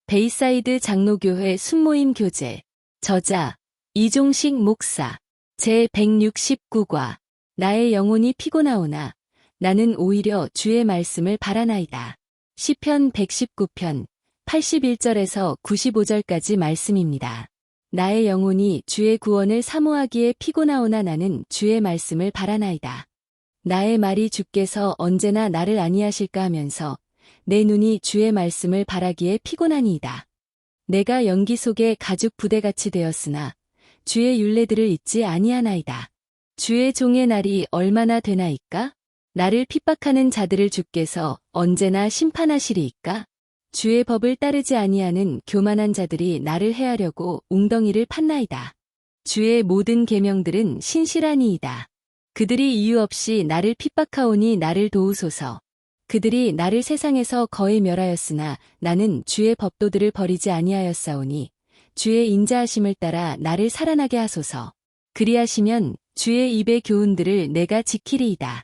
베이사이드 장로교회 순모임 교재. 저자 이종식 목사. 제169과. 나의 영혼이 피곤하오나 나는 오히려 주의 말씀을 바라나이다. 시편 119편 81절에서 95절까지 말씀입니다. 나의 영혼이 주의 구원을 사모하기에 피곤하오나 나는 주의 말씀을 바라나이다. 나의 말이 주께서 언제나 나를 안위하실까 하면서 내 눈이 주의 말씀을 바라기에 피곤하니이다. 내가 연기 속에 가죽 부대같이 되었으나 주의 율례들을 잊지 아니하나이다. 주의 종의 날이 얼마나 되나이까? 나를 핍박하는 자들을 주께서 언제나 심판하시리이까? 주의 법을 따르지 아니하는 교만한 자들이 나를 해하려고 웅덩이를 팠나이다. 주의 모든 계명들은 신실하니이다. 그들이 이유 없이 나를 핍박하오니 나를 도우소서. 그들이 나를 세상에서 거의 멸하였으나 나는 주의 법도들을 버리지 아니하였사오니 주의 인자하심을 따라 나를 살아나게 하소서. 그리하시면 주의 입의 교훈들을 내가 지키리이다.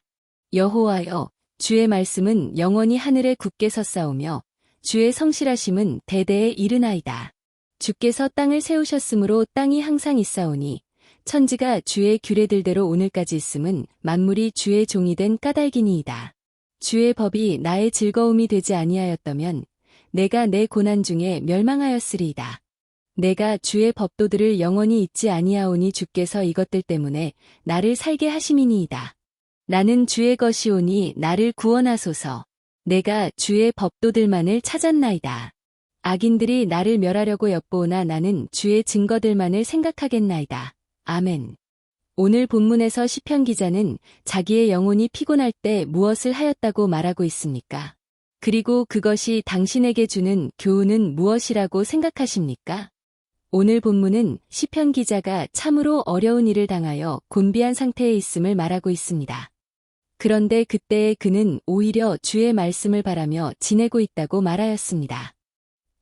여호와여, 주의 말씀은 영원히 하늘에 굳게 섰사오며 주의 성실하심은 대대에 이르나이다. 주께서 땅을 세우셨으므로 땅이 항상 있사오니 천지가 주의 규례들대로 오늘까지 있음은 만물이 주의 종이 된 까닭이니이다. 주의 법이 나의 즐거움이 되지 아니하였다면 내가 내 고난 중에 멸망하였으리이다. 내가 주의 법도들을 영원히 잊지 아니하오니 주께서 이것들 때문에 나를 살게 하심이니이다. 나는 주의 것이오니 나를 구원하소서. 내가 주의 법도들만을 찾았나이다. 악인들이 나를 멸하려고 엿보오나 나는 주의 증거들만을 생각하겠나이다. 아멘. 오늘 본문에서 시편 기자는 자기의 영혼이 피곤할 때 무엇을 하였다고 말하고 있습니까? 그리고 그것이 당신에게 주는 교훈은 무엇이라고 생각하십니까? 오늘 본문은 시편 기자가 참으로 어려운 일을 당하여 곤비한 상태에 있음을 말하고 있습니다. 그런데 그때에 그는 오히려 주의 말씀을 바라며 지내고 있다고 말하였습니다.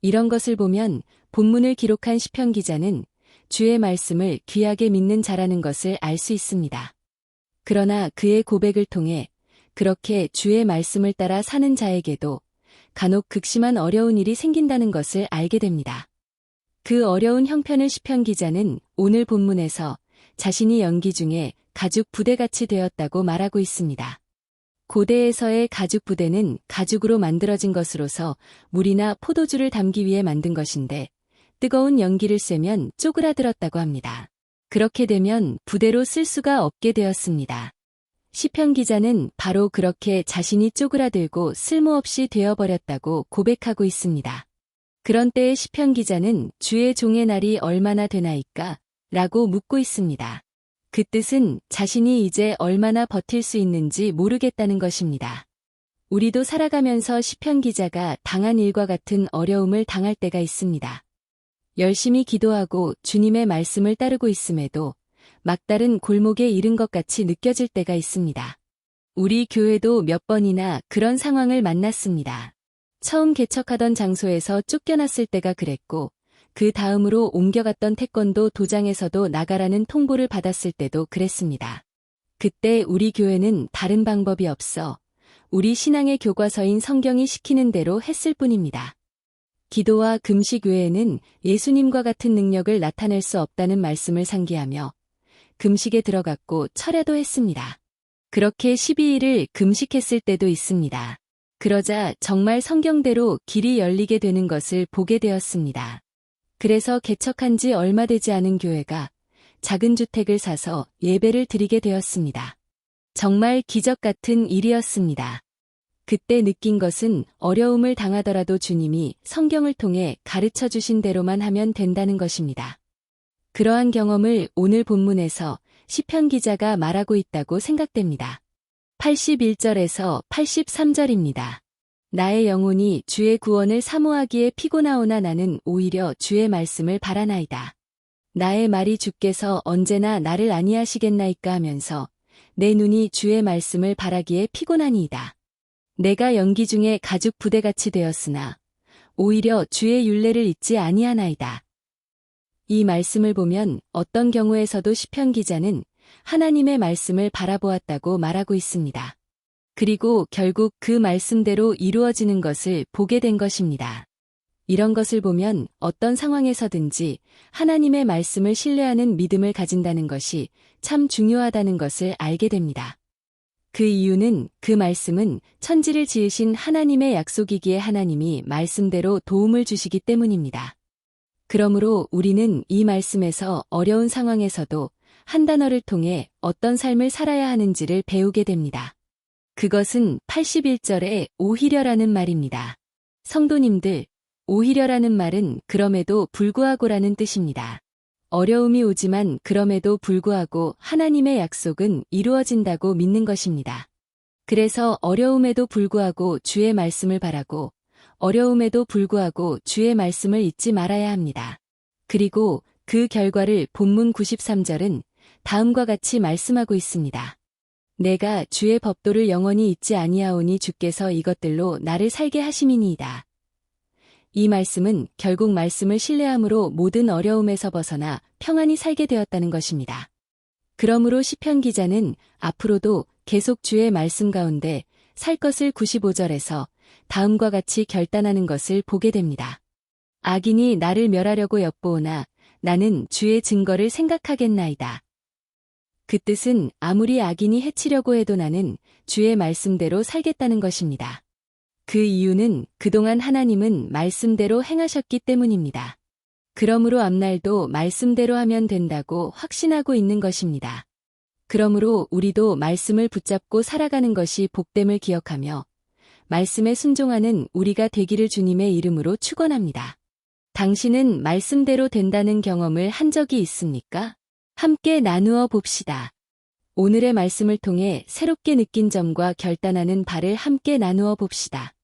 이런 것을 보면 본문을 기록한 시편 기자는 주의 말씀을 귀하게 믿는 자라는 것을 알 수 있습니다. 그러나 그의 고백을 통해 그렇게 주의 말씀을 따라 사는 자에게도 간혹 극심한 어려운 일이 생긴다는 것을 알게 됩니다. 그 어려운 형편을 시편 기자는 오늘 본문에서 자신이 연기 중에 가죽 부대같이 되었다고 말하고 있습니다. 고대에서의 가죽 부대는 가죽으로 만들어진 것으로서 물이나 포도주를 담기 위해 만든 것인데 뜨거운 연기를 쐬면 쪼그라들었다고 합니다. 그렇게 되면 부대로 쓸 수가 없게 되었습니다. 시편 기자는 바로 그렇게 자신이 쪼그라들고 쓸모없이 되어버렸다고 고백하고 있습니다. 그런 때에 시편 기자는 주의 종의 날이 얼마나 되나이까? 라고 묻고 있습니다. 그 뜻은 자신이 이제 얼마나 버틸 수 있는지 모르겠다는 것입니다. 우리도 살아가면서 시편 기자가 당한 일과 같은 어려움을 당할 때가 있습니다. 열심히 기도하고 주님의 말씀을 따르고 있음에도 막다른 골목에 이른 것 같이 느껴질 때가 있습니다. 우리 교회도 몇 번이나 그런 상황을 만났습니다. 처음 개척하던 장소에서 쫓겨났을 때가 그랬고 그 다음으로 옮겨갔던 태권도 도장에서도 나가라는 통보를 받았을 때도 그랬습니다. 그때 우리 교회는 다른 방법이 없어 우리 신앙의 교과서인 성경이 시키는 대로 했을 뿐입니다. 기도와 금식 외에는 예수님과 같은 능력을 나타낼 수 없다는 말씀을 상기하며 금식에 들어갔고 철야도 했습니다. 그렇게 12일을 금식했을 때도 있습니다. 그러자 정말 성경대로 길이 열리게 되는 것을 보게 되었습니다. 그래서 개척한 지 얼마 되지 않은 교회가 작은 주택을 사서 예배를 드리게 되었습니다. 정말 기적 같은 일이었습니다. 그때 느낀 것은 어려움을 당하더라도 주님이 성경을 통해 가르쳐 주신 대로만 하면 된다는 것입니다. 그러한 경험을 오늘 본문에서 시편 기자가 말하고 있다고 생각됩니다. 81절에서 83절입니다. 나의 영혼이 주의 구원을 사모하기에 피곤하오나 나는 오히려 주의 말씀을 바라나이다. 나의 말이 주께서 언제나 나를 안위하시겠나이까 하면서 내 눈이 주의 말씀을 바라기에 피곤하니이다. 내가 연기 중에 가죽 부대같이 되었으나 오히려 주의 율례를 잊지 아니하나이다. 이 말씀을 보면 어떤 경우에서도 시편 기자는 하나님의 말씀을 바라보았다고 말하고 있습니다. 그리고 결국 그 말씀대로 이루어지는 것을 보게 된 것입니다. 이런 것을 보면 어떤 상황에서든지 하나님의 말씀을 신뢰하는 믿음을 가진다는 것이 참 중요하다는 것을 알게 됩니다. 그 이유는 그 말씀은 천지를 지으신 하나님의 약속이기에 하나님이 말씀대로 도움을 주시기 때문입니다. 그러므로 우리는 이 말씀에서 어려운 상황에서도 한 단어를 통해 어떤 삶을 살아야 하는지를 배우게 됩니다. 그것은 81절의 오히려라는 말입니다. 성도님들, 오히려라는 말은 그럼에도 불구하고라는 뜻입니다. 어려움이 오지만 그럼에도 불구하고 하나님의 약속은 이루어진다고 믿는 것입니다. 그래서 어려움에도 불구하고 주의 말씀을 바라고 어려움에도 불구하고 주의 말씀을 잊지 말아야 합니다. 그리고 그 결과를 본문 93절은 다음과 같이 말씀하고 있습니다. 내가 주의 법도를 영원히 잊지 아니하오니 주께서 이것들로 나를 살게 하심이니이다. 이 말씀은 결국 말씀을 신뢰함으로 모든 어려움에서 벗어나 평안히 살게 되었다는 것입니다. 그러므로 시편 기자는 앞으로도 계속 주의 말씀 가운데 살 것을 95절에서 다음과 같이 결단하는 것을 보게 됩니다. 악인이 나를 멸하려고 엿보오나 나는 주의 증거를 생각하겠나이다. 그 뜻은 아무리 악인이 해치려고 해도 나는 주의 말씀대로 살겠다는 것입니다. 그 이유는 그동안 하나님은 말씀대로 행하셨기 때문입니다. 그러므로 앞날도 말씀대로 하면 된다고 확신하고 있는 것입니다. 그러므로 우리도 말씀을 붙잡고 살아가는 것이 복됨을 기억하며 말씀에 순종하는 우리가 되기를 주님의 이름으로 축원합니다. 당신은 말씀대로 된다는 경험을 한 적이 있습니까? 함께 나누어 봅시다. 오늘의 말씀을 통해 새롭게 느낀 점과 결단하는 바를 함께 나누어 봅시다.